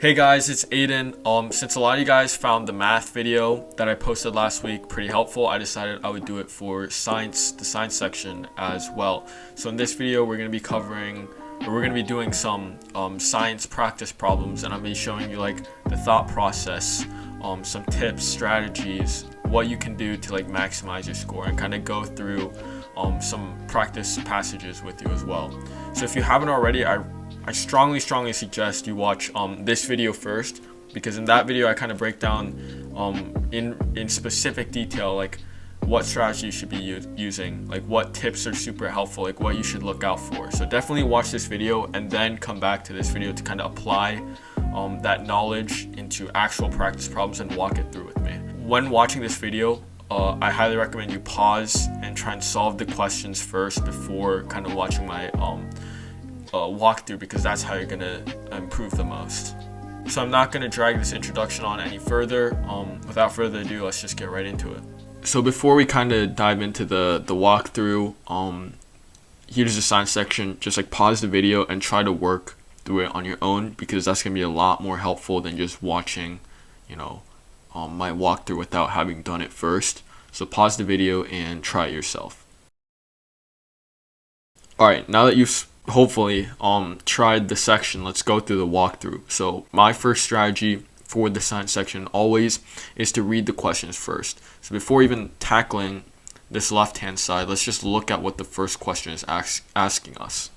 Hey guys, it's Aiden. Since a lot of you guys found the math video that I posted last week pretty helpful, I decided I would do it for science, the science section as well. So in this video, we're going to be doing some science practice problems, and I'm going to be showing you like the thought process, some tips, strategies, what you can do to like maximize your score, and kind of go through some practice passages with you as well. So if you haven't already, I strongly suggest you watch this video first, because in that video I kind of break down in specific detail like what strategy you should be using, like what tips are super helpful, like what you should look out for. So definitely watch this video and then come back to this video to kind of apply that knowledge into actual practice problems and walk it through with me. When watching this video, I highly recommend you pause and try and solve the questions first before kind of watching my walkthrough, because that's how you're gonna improve the most. So I'm not gonna drag this introduction on any further. Without further ado, let's just get right into it. So before we kind of dive into the walkthrough, here's the science section. Just like pause the video and try to work through it on your own, because that's gonna be a lot more helpful than just watching, my walkthrough without having done it first. So pause the video and try it yourself. All right, now that you've hopefully tried the section, let's go through the walkthrough. So my first strategy for the science section always is to read the questions first. So before even tackling this left hand side, let's just look at what the first question is asking us.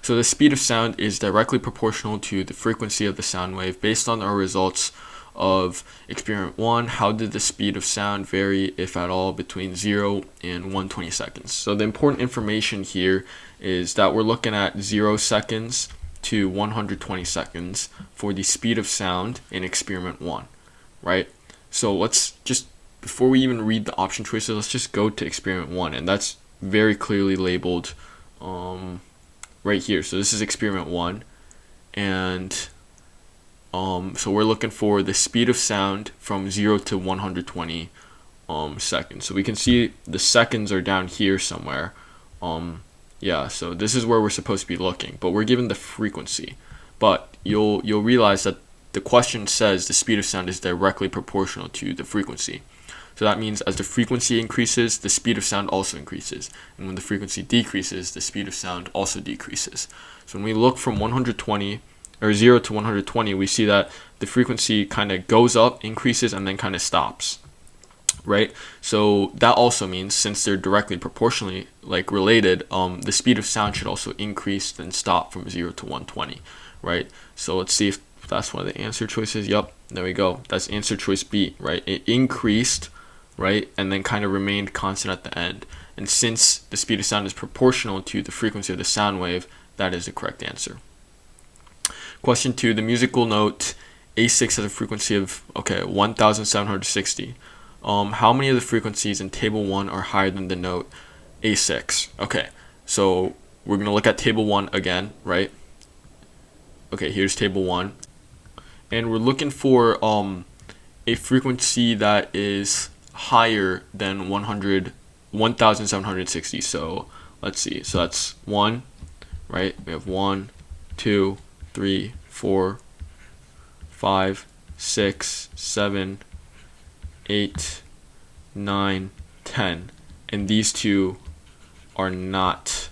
So the speed of sound is directly proportional to the frequency of the sound wave. Based on our results of experiment 1, how did the speed of sound vary, if at all, between 0 and 120 seconds? So the important information here is that we're looking at 0 seconds to 120 seconds for the speed of sound in experiment 1, right? So let's just, before we even read the option choices, let's just go to experiment 1, and that's very clearly labeled right here. So this is experiment 1, and so we're looking for the speed of sound from 0 to 120 seconds. So we can see the seconds are down here somewhere. So this is where we're supposed to be looking, but we're given the frequency. But you'll realize that the question says the speed of sound is directly proportional to the frequency. So that means as the frequency increases, the speed of sound also increases. And when the frequency decreases, the speed of sound also decreases. So when we look from 120 or 0 to 120, we see that the frequency kind of goes up, increases, and then kind of stops, right? So that also means, since they're directly proportionally related, the speed of sound should also increase then stop from 0 to 120, right? So let's see if that's one of the answer choices. Yep, there we go. That's answer choice B, right? It increased, right, and then kind of remained constant at the end. And since the speed of sound is proportional to the frequency of the sound wave, that is the correct answer. Question 2, the musical note A6 has a frequency of 1,760. How many of the frequencies in table 1 are higher than the note A6? Okay, so we're going to look at table 1 again, right? Okay, here's table 1. And we're looking for a frequency that is higher than 1,760. So let's see. So that's 1, right? We have 1, 2, 3, 4, 5, 6, 7, 8, 9, 10. And these two are not,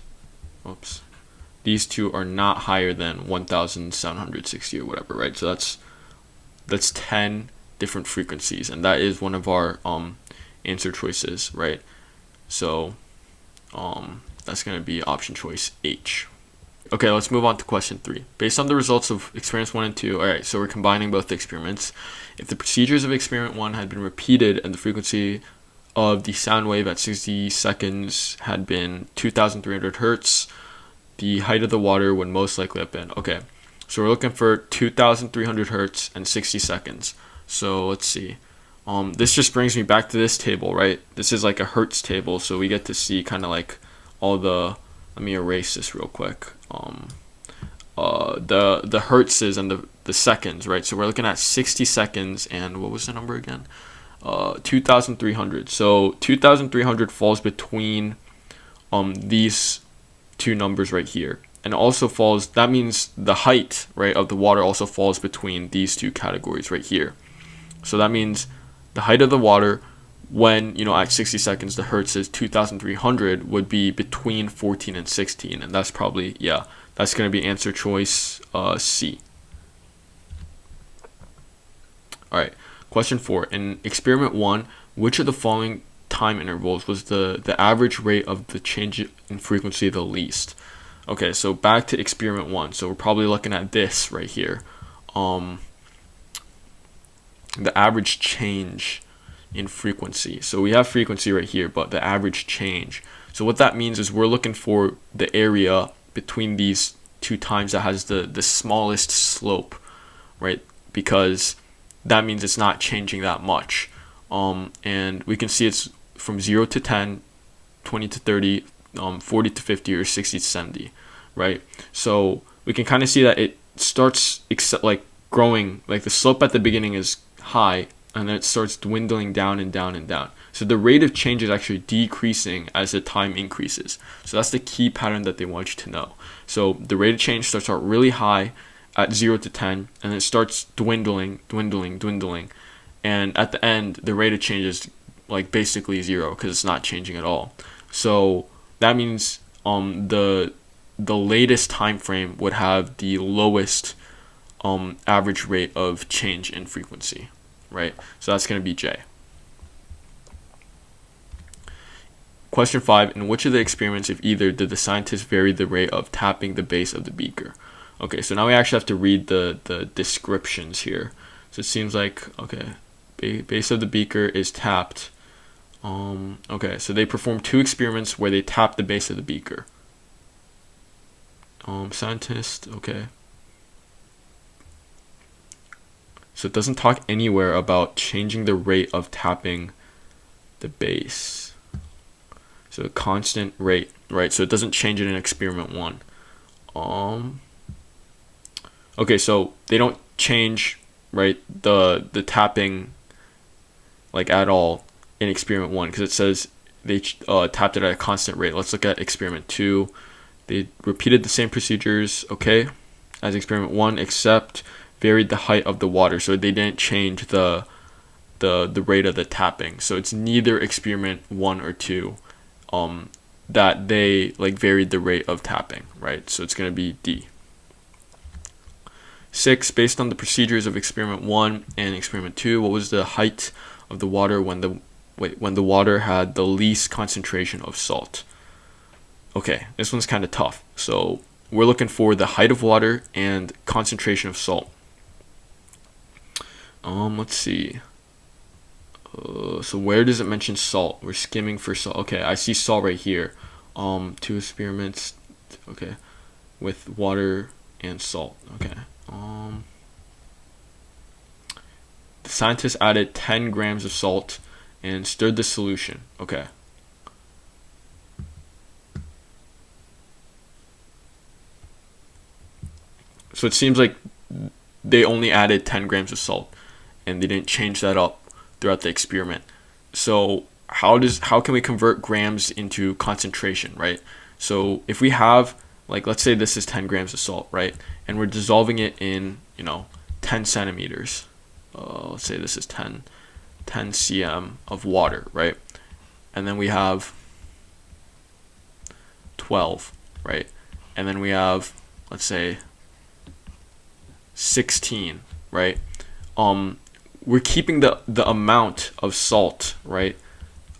these two are not higher than 1,760 or whatever, right? So that's 10 different frequencies, and that is one of our answer choices, right? So that's going to be option choice H. Okay, let's move on to question 3. Based on the results of experiments 1 and 2, alright, so we're combining both the experiments. If the procedures of experiment 1 had been repeated and the frequency of the sound wave at 60 seconds had been 2,300 hertz, the height of the water would most likely have been, okay, so we're looking for 2,300 hertz and 60 seconds. So let's see. This just brings me back to this table, right? This is like a hertz table, so we get to see kind of like all the, let me erase this real quick. The hertzes and the seconds, right? So we're looking at 60 seconds, and what was the number again? 2,300. So 2,300 falls between these two numbers right here. and also falls, that means the height, right, of the water also falls between these two categories right here. So that means the height of the water when, at 60 seconds, the hertz is 2,300 would be between 14 and 16. And that's probably, yeah, that's going to be answer choice C. All right, question 4. In experiment 1, which of the following time intervals was the average rate of the change in frequency the least? Okay, so back to experiment 1. So we're probably looking at this right here. The average change in frequency. So we have frequency right here, but the average change. So what that means is we're looking for the area between these two times that has the smallest slope, right? Because that means it's not changing that much. And we can see it's from 0 to 10, 20 to 30, 40 to 50, or 60 to 70, right? So we can kind of see that it starts like growing, like the slope at the beginning is high, and then it starts dwindling down and down and down. So the rate of change is actually decreasing as the time increases. So that's the key pattern that they want you to know. So the rate of change starts out really high at 0 to 10, and then it starts dwindling, and at the end the rate of change is like basically 0 because it's not changing at all. So that means the latest time frame would have the lowest average rate of change in frequency, right? So that's going to be J. Question 5. In which of the experiments, if either, did the scientists vary the rate of tapping the base of the beaker? Okay, so now we actually have to read the descriptions here. So it seems like, okay, base of the beaker is tapped. Okay, so they performed 2 experiments where they tapped the base of the beaker. Scientist, okay. So it doesn't talk anywhere about changing the rate of tapping the base. So a constant rate, right? So it doesn't change it in experiment 1. Okay, so they don't change, right, the tapping like at all in experiment 1 because it says they tapped it at a constant rate. Let's look at experiment 2. They repeated the same procedures, okay, as experiment 1, except varied the height of the water. So they didn't change the rate of the tapping. So it's neither experiment 1 or 2 that they like varied the rate of tapping, right? So it's going to be D. 6. Based on the procedures of experiment 1 and experiment 2, what was the height of the water when the water had the least concentration of salt? Okay, this one's kind of tough. So we're looking for the height of water and concentration of salt. Let's see. So where does it mention salt? We're skimming for salt. Okay, I see salt right here. 2 experiments, okay, with water and salt. Okay. The scientists added 10 grams of salt and stirred the solution. Okay. So it seems like they only added 10 grams of salt and they didn't change that up throughout the experiment. So how can we convert grams into concentration, right? So if we have, like, let's say this is 10 grams of salt, right? And we're dissolving it in, 10 centimeters. Let's say this is 10 cm of water, right? And then we have 12, right? And then we have, let's say, 16, right? We're keeping the amount of salt, right,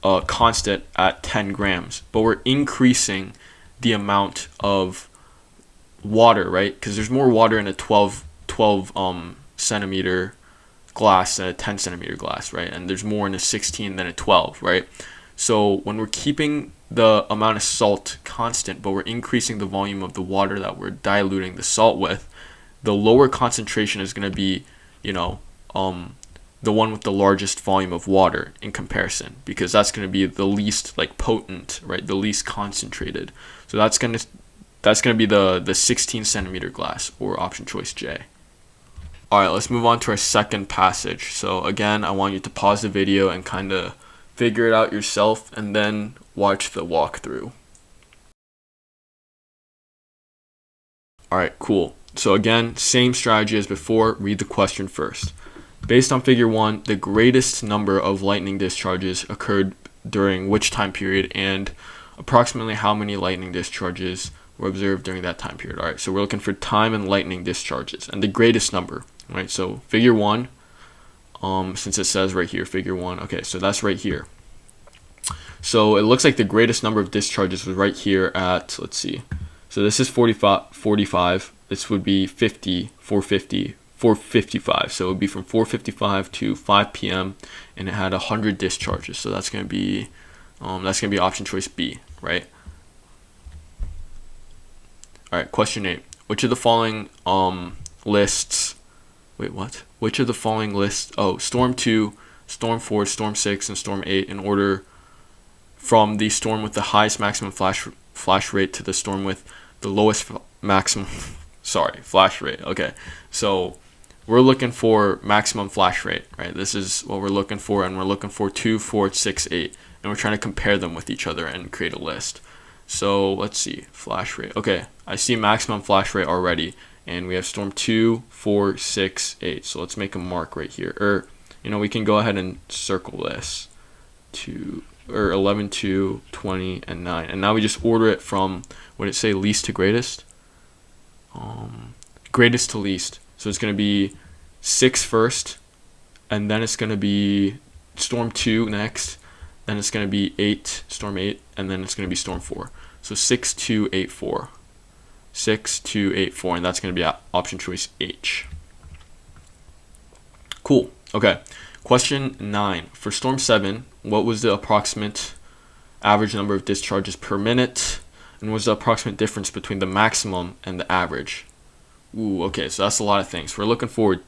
constant at 10 grams, but we're increasing the amount of water, right? Because there's more water in a 12 centimeter glass than a 10 centimeter glass, right? And there's more in a 16 than a 12, right? So when we're keeping the amount of salt constant, but we're increasing the volume of the water that we're diluting the salt with, the lower concentration is going to be, the one with the largest volume of water in comparison, because that's going to be the least like potent, right? The least concentrated. So that's going to be the 16 centimeter glass, or option choice J. All right, let's move on to our second passage. So again, I want you to pause the video and kind of figure it out yourself and then watch the walkthrough. All right, cool. So again, same strategy as before, read the question first. Based on figure 1, the greatest number of lightning discharges occurred during which time period, and approximately how many lightning discharges were observed during that time period. All right, so we're looking for time and lightning discharges and the greatest number, right? So figure 1, since it says right here, figure 1, okay, so that's right here. So it looks like the greatest number of discharges was right here at, let's see, so this is 45, this would be 50, 450, 455. So it would be from 4:55 to 5 p.m. and it had 100 discharges. So that's going to be option choice B, right? All right, question 8. Which of the following lists? Wait, what? Which of the following lists? Oh, Storm 2, Storm 4, Storm 6, and Storm 8 in order from the storm with the highest maximum flash rate to the storm with the lowest maximum flash rate. Okay, so we're looking for maximum flash rate, right? This is what we're looking for, and we're looking for 2, 4, 6, 8, and we're trying to compare them with each other and create a list. So let's see, flash rate. Okay, I see maximum flash rate already, and we have storm 2, 4, 6, 8. So let's make a mark right here, or we can go ahead and circle this to 11, 2, 20, and 9. And now we just order it from, what did it say, least to greatest? Greatest to least. So it's going to be 6 first, and then it's going to be storm 2 next, then it's going to be 8, storm 8, and then it's going to be storm 4. So 6, 2, 8, 4. 6, 2, 8, 4, and that's going to be option choice H. Cool. Okay. Question 9. For storm 7, what was the approximate average number of discharges per minute, and what was the approximate difference between the maximum and the average? Ooh, okay, so that's a lot of things. We're looking for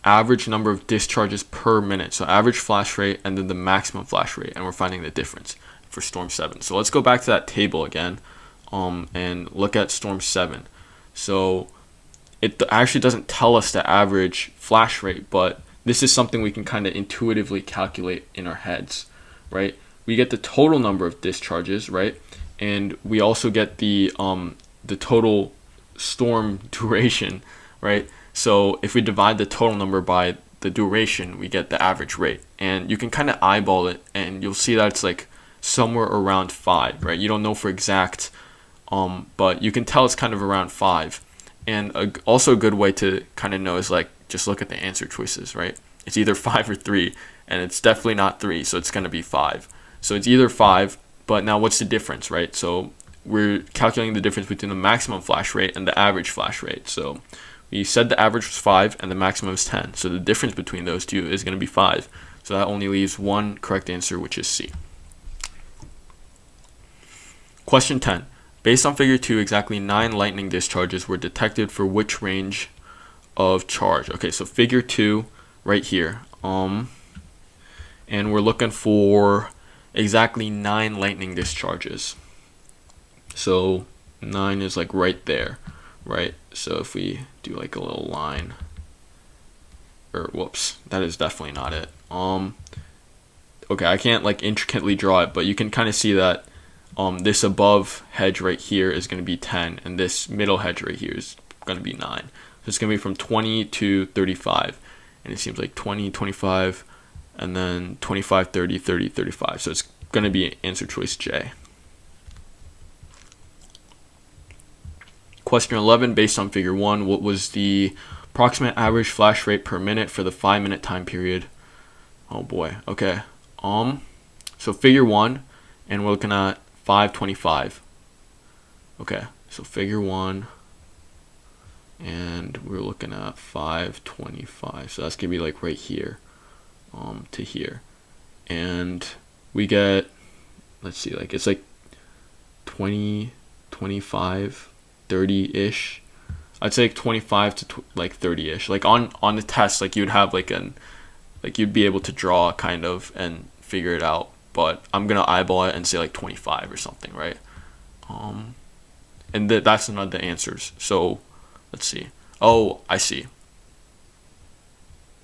average number of discharges per minute, so average flash rate and then the maximum flash rate, and we're finding the difference for storm 7. So let's go back to that table again and look at storm 7. So it actually doesn't tell us the average flash rate, but this is something we can kind of intuitively calculate in our heads, right? We get the total number of discharges, right? And we also get the total storm duration, right? So if we divide the total number by the duration, we get the average rate. And you can kind of eyeball it, and you'll see that it's like somewhere around 5, right? You don't know for exact, but you can tell it's kind of around 5. And also a good way to kind of know is like, just look at the answer choices, right? It's either 5 or 3, and it's definitely not 3, so it's going to be 5. So it's either 5, but now what's the difference, right? So we're calculating the difference between the maximum flash rate and the average flash rate. So we said the average was 5 and the maximum is 10. So the difference between those two is going to be 5. So that only leaves one correct answer, which is C. Question 10. Based on figure 2, exactly 9 lightning discharges were detected for which range of charge? Okay, so figure 2 right here. And we're looking for exactly 9 lightning discharges. So 9 is like right there, right? So if we do like a little line, or whoops, that is definitely not it. Okay, I can't like intricately draw it, but you can kind of see that this above hedge right here is going to be 10, and this middle hedge right here is going to be 9. So it's going to be from 20 to 35, and it seems like 20, 25, and then 25, 30, 30, 35. So it's going to be answer choice J. Question 11, based on figure 1, what was the approximate average flash rate per minute for the 5-minute time period? Oh boy, okay. So figure 1, and we're looking at 525. Okay, so figure 1, and we're looking at 525. So that's gonna be like right here, to here, and we get, let's see, like it's like 20, 25, 30-ish. I'd say like 25 to like 30-ish. Like on the test, like you'd have like you'd be able to draw kind of and figure it out. But I'm gonna eyeball it and say like 25 or something, right? And that's none of the answers. So let's see. Oh, I see.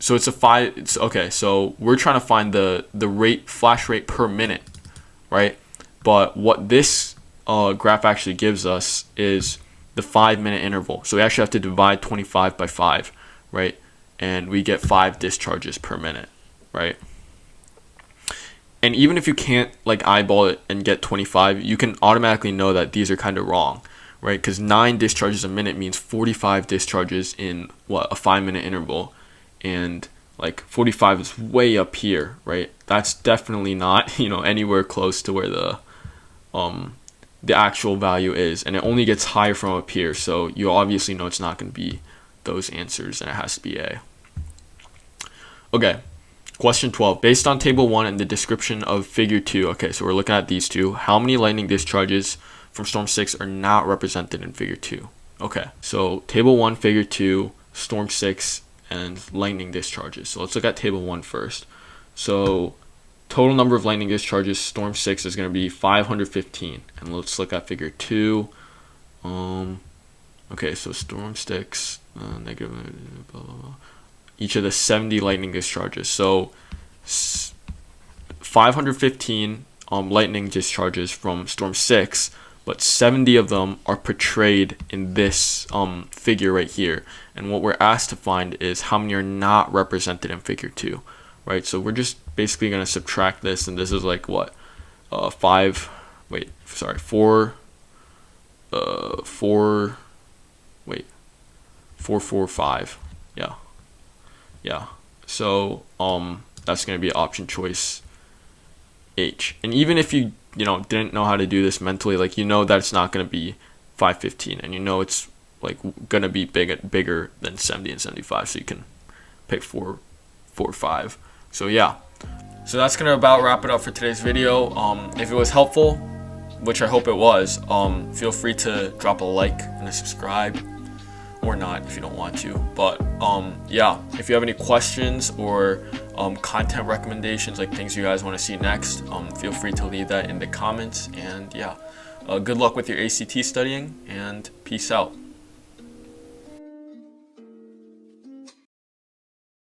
So it's a 5. It's okay. So we're trying to find the rate, flash rate per minute, right? But what this graph actually gives us is the 5-minute interval. So we actually have to divide 25 by 5, right? And we get 5 discharges per minute, right? And even if you can't like eyeball it and get 25, you can automatically know that these are kind of wrong, right? Because 9 discharges a minute means 45 discharges in a 5-minute interval, and like 45 is way up here, right? That's definitely not anywhere close to where the actual value is, and it only gets higher from up here. So you obviously know it's not going to be those answers, and it has to be A. Okay. Question 12. Based on table 1 and the description of figure 2, okay, so we're looking at these two. How many lightning discharges from storm 6 are not represented in figure 2? Okay, so table 1, figure 2, storm 6, and lightning discharges. So let's look at table 1 first. So total number of lightning discharges, storm 6 is going to be 515. And let's look at figure 2. Okay, so storm 6, negative, blah, blah, blah. Each of the 70 lightning discharges. So 515 lightning discharges from storm 6, but 70 of them are portrayed in this figure right here. And what we're asked to find is how many are not represented in figure 2, right? So we're just basically going to subtract this, and this is like what? 445. Yeah. So that's going to be option choice H. And even if you didn't know how to do this mentally, like that it's not going to be 515, and it's like going to be bigger than 70 and 75, so you can pick 4, 5. So yeah. So that's going to about wrap it up for today's video. If it was helpful, which I hope it was, feel free to drop a like and a subscribe, or not if you don't want to. But yeah, if you have any questions or content recommendations, like things you guys want to see next, feel free to leave that in the comments. And yeah, good luck with your ACT studying, and peace out.